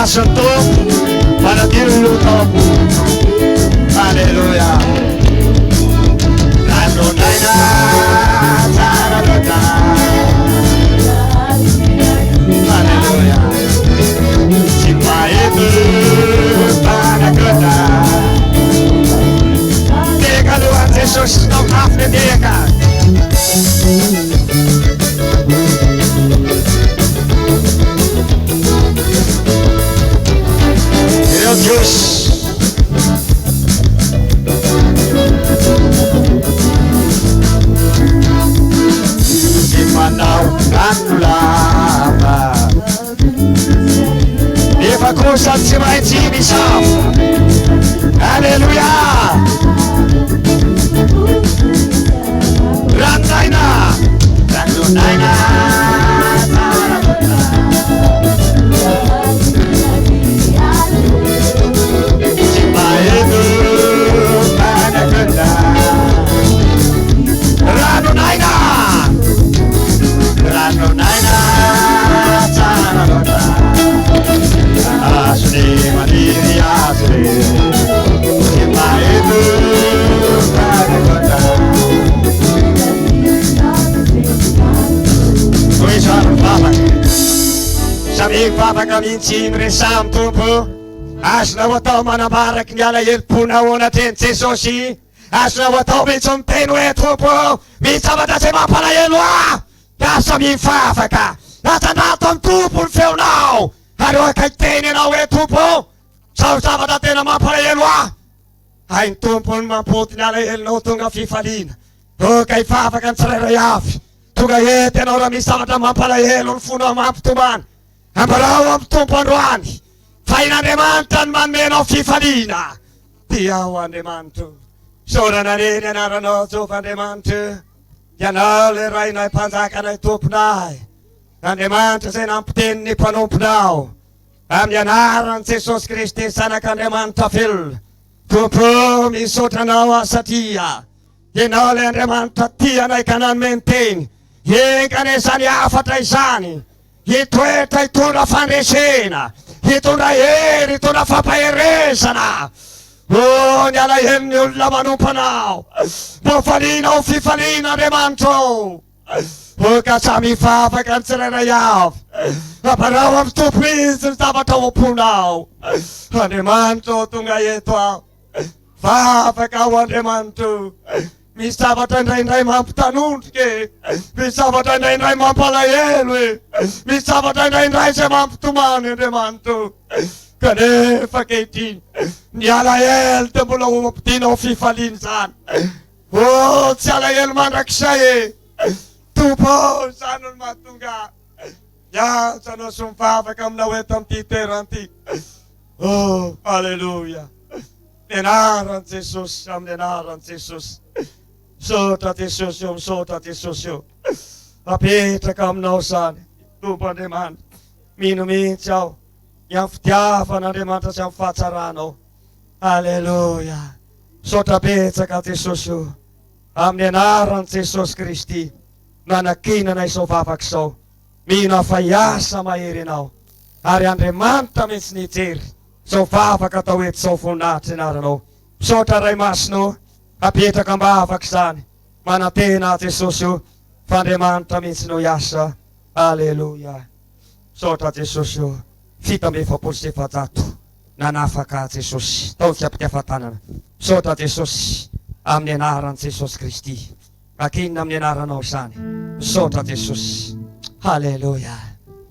masony tompo manadio tompo. Alleluia. Ranonaina tsara loatra. Alleluia. Tsy mahety mpanakota teka alohan'i Jesosy sy tao hafiny teka. Ireo Dios sy manao rano lava nefa kosa tsy maintsy misafo. Alleluia. Ranonaina ranonaina tsy maheno mpanakota. Ranonaina ranonaina tsara loatra. Asone maniry asone tsy maheno mpanakota. Toy izany mivavaka samy mivavaka mihitsy miresamy tompo. Azonao atao manambaraky ny alahelo-ponao anatreny Jesosy. Azonao atao mihitsy miteny hoe tompo mitsavatra tsy mampalahelo ah. Lasa mivavaka atanato amin'ny tompo ny feonao ary oaka hiteny anao hoe tompo zao zavatra tena mampalahelo ah. Hainy tompo ny mampoty ny alahelonao tonga fifaliana. Oka hivavaka ny tsirairay avy tonga ety anao raha misy zavatra mampalahelo ny fonao mampitomany. Ambarao amin'ny tompo androany fa in'Andriamanitra ny manomenao fifaliana. Tiao Andriamanitro sorana reny anaranao Jehova Andriamanitra. Ianao le rainay mpanjakanay tomponay. Andriamanitra zay nampiteny ny mpanomponao amin'ny anaran'i Jesosy Kristy zanak'Andriamanitra velona. Tompo misaotra anao aho satria ianao le Andriamanitra tianay ka nanome ny teny enkane izany afatra izany hitoetra hitondra fandresena hitondra hery hitondra fampaherezana. O ny alahelon'ny olona manompo anao mbo falinao fifaliana Andriamanitro. O ka sa mivavaka ny tsirairay avy ambarao amin'ny tompo izy ny zavatra omponao. Andriamanitro tonga eto aho vavaka aho Andriamanitro. Misy zavatra indraindray mampitanondrike, misy zavatra indraindray mampalahelo e, misy zavatra indraindray zay mampitomany Andriamanitro. Kanefa kehitriny ny alahelo de mbola ompidinao fifaliana zany. O tsy alahelo mandrakizay e. Tompo zany no mahatonga ianjanao sy mivavaka aminao eto amin'ity toerana ity. Oh, alleluia. Anaran'i Jesosy, amin'ny anaran'i Jesosy. Misaotra Jesosy eo, misaotra Jesosy eo. Apetraka aminao zany Tompo Andriamanitra. Mino mihitsy aho ny amin'ny fitiavan'Andriamanitra sy amin'ny fahatsaranao. Alleluia. Misaotra betsaka Jesosy eo. Amin'ny anaran'i Jesosy Kristy nanakinana izao vavaka izao. Mino aho fa hiasa mahery anao ary Andriamanitra mihitsy nijery zao vavaka atao eto zao voninahitra anaranao. Misaotra ray masinao apetraka mbavaka zany manantena Jesosy io fa Andriamanitra mihitsy no hiasa. Alleluia. Misaotra Jesosy io fito amby efapolo sy efajato nanafaka Jesosy tao tsy ampitiafantanana. Misaotra Jesosy amin'ny anaran'i Jesosy Kristy. Akinina amin'ny anaranao zany. Misaotra Jesosy. Alleluia.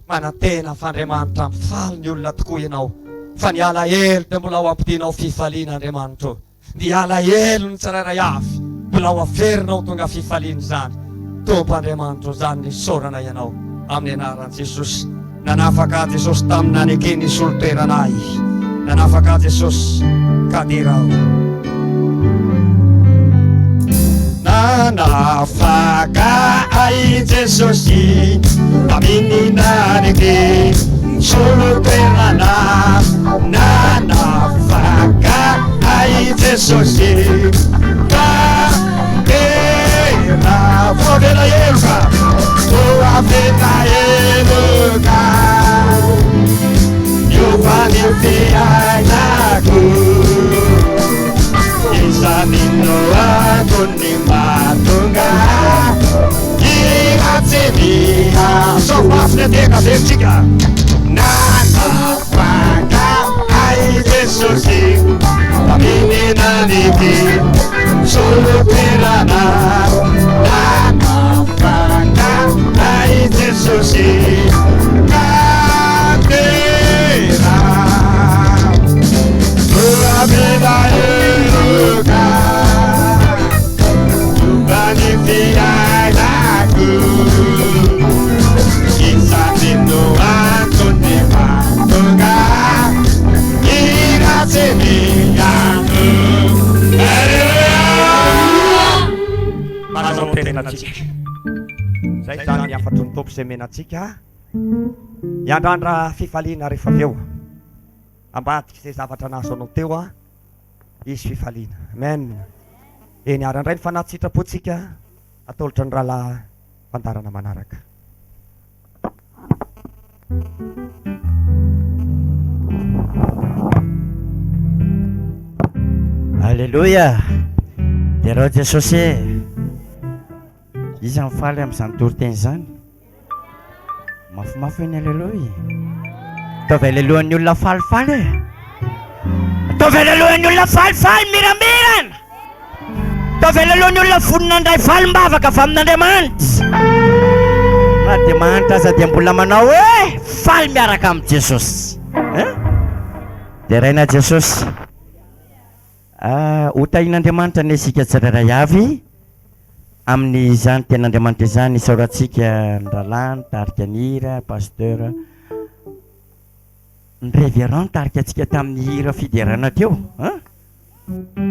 Manantena fa Andriamanitra mifaly ny olona tokoa ianao. Fa ny alahelo dia mbola ho ampidinao fifaliana Andriamanitro. Ny alahelo ny tsirairay avy mbola ho averinao tonga fifaliana zany. Tompo Andriamanitro zany ny sorana ianao amin'ny anaran'i Jesosy. Nanafaka Jesosy tamin'ny nanekeny solon-toeranay. Nanafaka Jesosy kadirao. Nanafaka ai Jesosy tamin'ny nanekeny solon-toerana. Nanafaka ai Jesosy kadira. Fodela yeluka Tua feta yeluka Yuva tena vertika nanafaka ai Jesosy aminenaniky soloterana nanafaka ai Jesosy katera amena eroka tubani fiainaku kisatino antone matonga iratsemiaku manao tenenatsika zay zany miafatry ny tompo zay menatsika hiandrandra fifaliana rehefa avy eo ambadiky zay zavatra naso anao teo a izy fifaliana amen eny arandray ny fanahy sitrapotsika atolotra ny rahalahy fandarana manaraka Alléluia. Derao Jesosy izy mifaly amin'izany toriteny zany mafimafy eny alléluia ataovy alléluia-ny olona falifaly ataovy alléluia-ny olona falifaly miramirana ataovy alléluia-ny olona voninandray falimbavaka avy amin'Andriamanitra na dia mahanitra aza dia mbola manao hoe faly miaraka amin'ny Jesosy dia raina Jesosy hotahin'Andriamanitra ny isika tsirairay avy amin'ny izany ten'Andriamanitra izany isaorantsika ndralany tarika nira pasteur ny révérend tarika antsika tamin'ny hira fiderana teo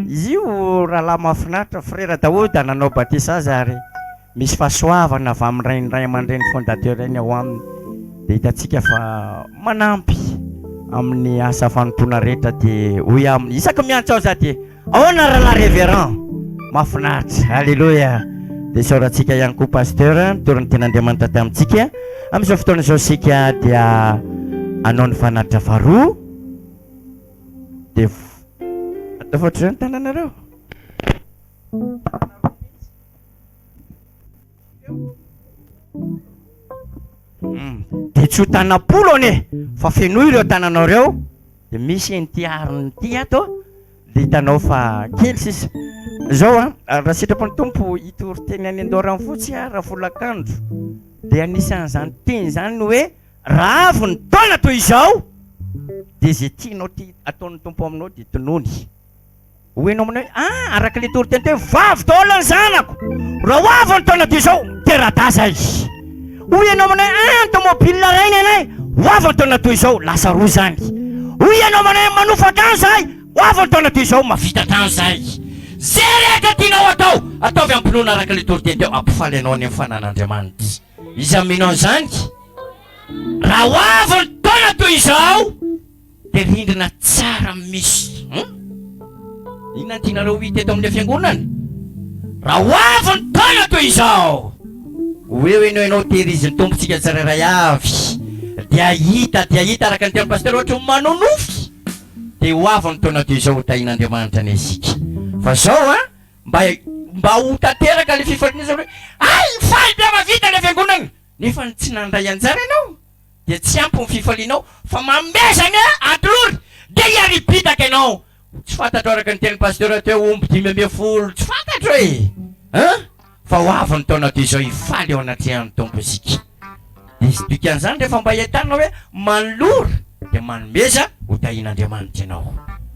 izy io rahalahy mahafinaritra frère Daoud nanao batisa ary misy fahasoavana avy amin'ny raindray aman-dreny fondateur eny ao aminy dia hitantsika fa manampy amin'ny asa fanontona rehetra dia hoy aminy isaka miantso ao za dia ahoana rahalahy révérend mahafinaritra alléluia dia isaorantsika ihany koa pasteur torony ten'Andriamanitra tamintsika amin'izao fotoana izao sika dia anao ny fanatitra faharoa dia atao foatra izany tananareo dia tsy ho tanapolo ane fa fenoy ireo tananareo dia misy entiariny ty ato dia hitanao fa kely sisa zao raha sitrapony tompo itoriteny any andorany fotsy raha folakandro dia anisan'izany teny zany hoe raha avy ny taona toy izao dia zay tianao ty ataon'ny tompo aminao dia tonony hoenao aminao hoe araka le toriteny teo vavy taolo ny zanako raha avy ny taona toy izao teradasa izy hoy ianao aminao automobile rainy anay ho avy ny taona toy izao lasa roa zany hoy ianao aminao manofa trano zahay ho avy ny taona toy izao mavita trano zahay zay rehetra tianao atao ataovy ampinoana araka le toriteny teo ampifaly anao any amin'ny fanan'Andriamanitra izy aminao zany raha ho avy ny taona toy izao dia rindrina tsara misy inona tianareo hita eto amin'ny fiangonana raha ho avy ny taona toy izao hoe enao tehiriziny tompontsika tsirairay avy dia hita araka ny teny pasteur ohatra manonofy dia ho avy ny taona toy izao ho tahin'Andriamanitra ny isika fa zao mba ho tanteraka le fifaliana zao hoe faly be mavita le fiangonana nefa tsy nandray anjara ianao dia tsy ampy ny fifalianao fa mamezana atolory dia hiaripitaka ianao tsy fantatro araka ny teny pasteur teo omby 500 tsy fantatro hoe fa ho avy ny taona toy izao hifaly ao anatrehan'ny tompo isika dia izy dikan'izany rehefa mba hitanao hoe manolora dia manomeza ho tahin'Andriamanitra ianao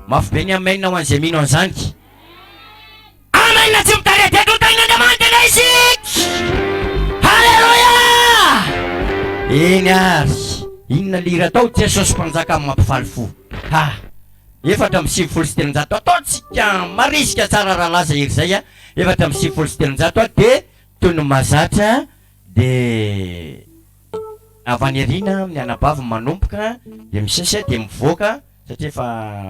mafy be ny amainina ho an'izay mino an'izany amainina tsy mitaretetro ho tahin'Andriamanitra ilay isika halleluia eny ary inona lira atao Jesosy mpanjaka amin'ny mampifaly fo efatra amin'ny 7 ataontsika marisika tsara raha laza ery zay efatra amin'ny 7 dia toy ny mazatra dia avy any ariana amin'ny anabavy manomboka dia misesa dia mivoaka satria efa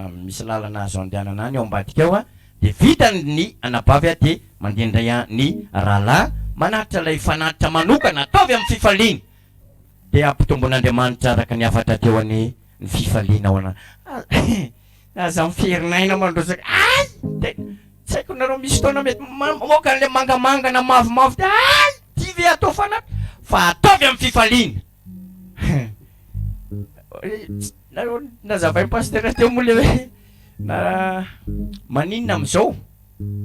misy lalana azo andehanana any ao ambadika ao dia vita ny anabavy dia mandendray ny rahalahy manatitra ilay fanatitra manokana ataovy amin'ny fifaliana dia ampitombon'Andriamanitra araka ny afatra teo any ny fifaliana ao aza mifierinaina mandrosaka tsy haiko nareo misy taona mety moka an'le mangamanga na mavomavo dia dy ve atao fanatitra fa ataovy amin'ny fifaliana nazavay pasteur teo moa le hoe na maninona am'izao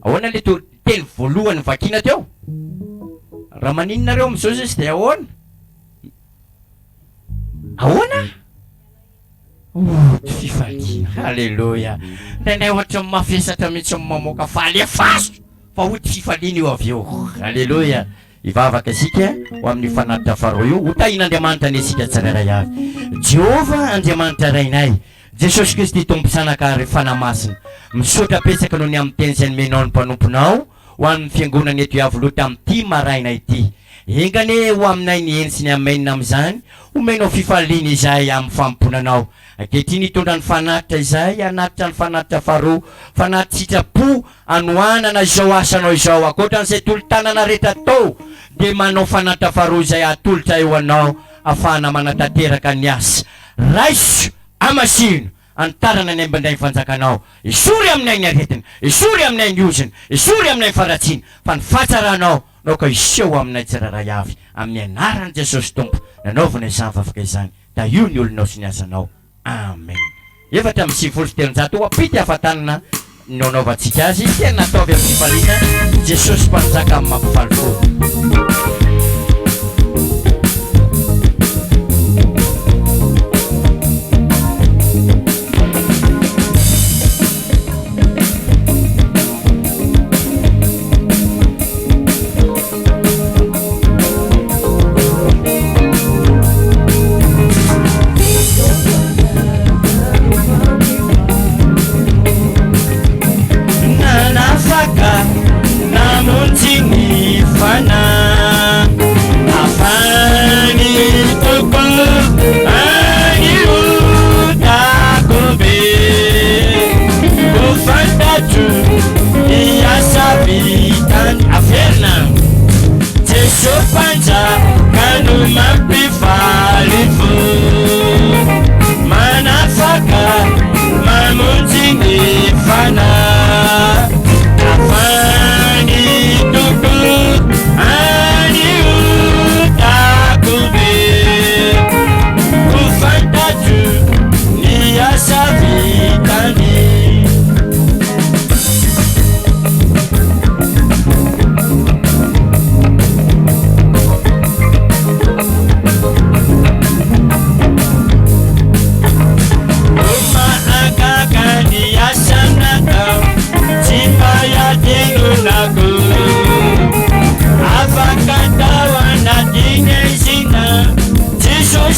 ahoana le teny voalohany vakina teo raha maninona reo am'izao zay sy de ahoana ty fifaliana halleloia ndraindray ohatra mafesatra mihitsy mamoaka faly afaso fa ho ty fifaliana io avy eo halleloia ivavaka asika ho amin'ny fanatitra faroa io ho tahin'Andriamanitra ny asika tsirairay avy Jehova Andriamanitra rainay Jesosy Kristy tompo sanakary fanamasina misaotra petsaka noho ny amin'ny teny izay nomenao ny mpanomponao ho amin'ny fiangonana eto avy loha tamin'ity maraina ity engane ho aminay ny eny sy ny amenina amin'izany omenao fifaliana izay amin'ny famponanao ankehitriny hitondra ny fanatitra izay anatitra ny fanatitra faroa fanatitra sitrapo anoanana izao asanao izao akoatran'izay tolo-tanana rehetra tao dia manao fanatitra faroa izay atolotra eo anao ahafahana manatanteraka ny asa raiso amasino antarana ny ambandray fanjakanao isory aminay ny aretina isory aminay ny ozina isory aminay ny faratsina fa ny fatsaranao nao ka iseho aminay tsiraray avy amin'ny anaran'i Jesosy tompo nanaovana izany vavaka izany da io ny olonao sy ny azanao amen efatra amin'ny sivy folo sy telonjato apity hafatanana ny anaovantsika azy tena ataovy amin'ny fifaliana Jesosy mpanjaka amin'ny mampifaly fo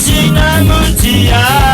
Sina muntia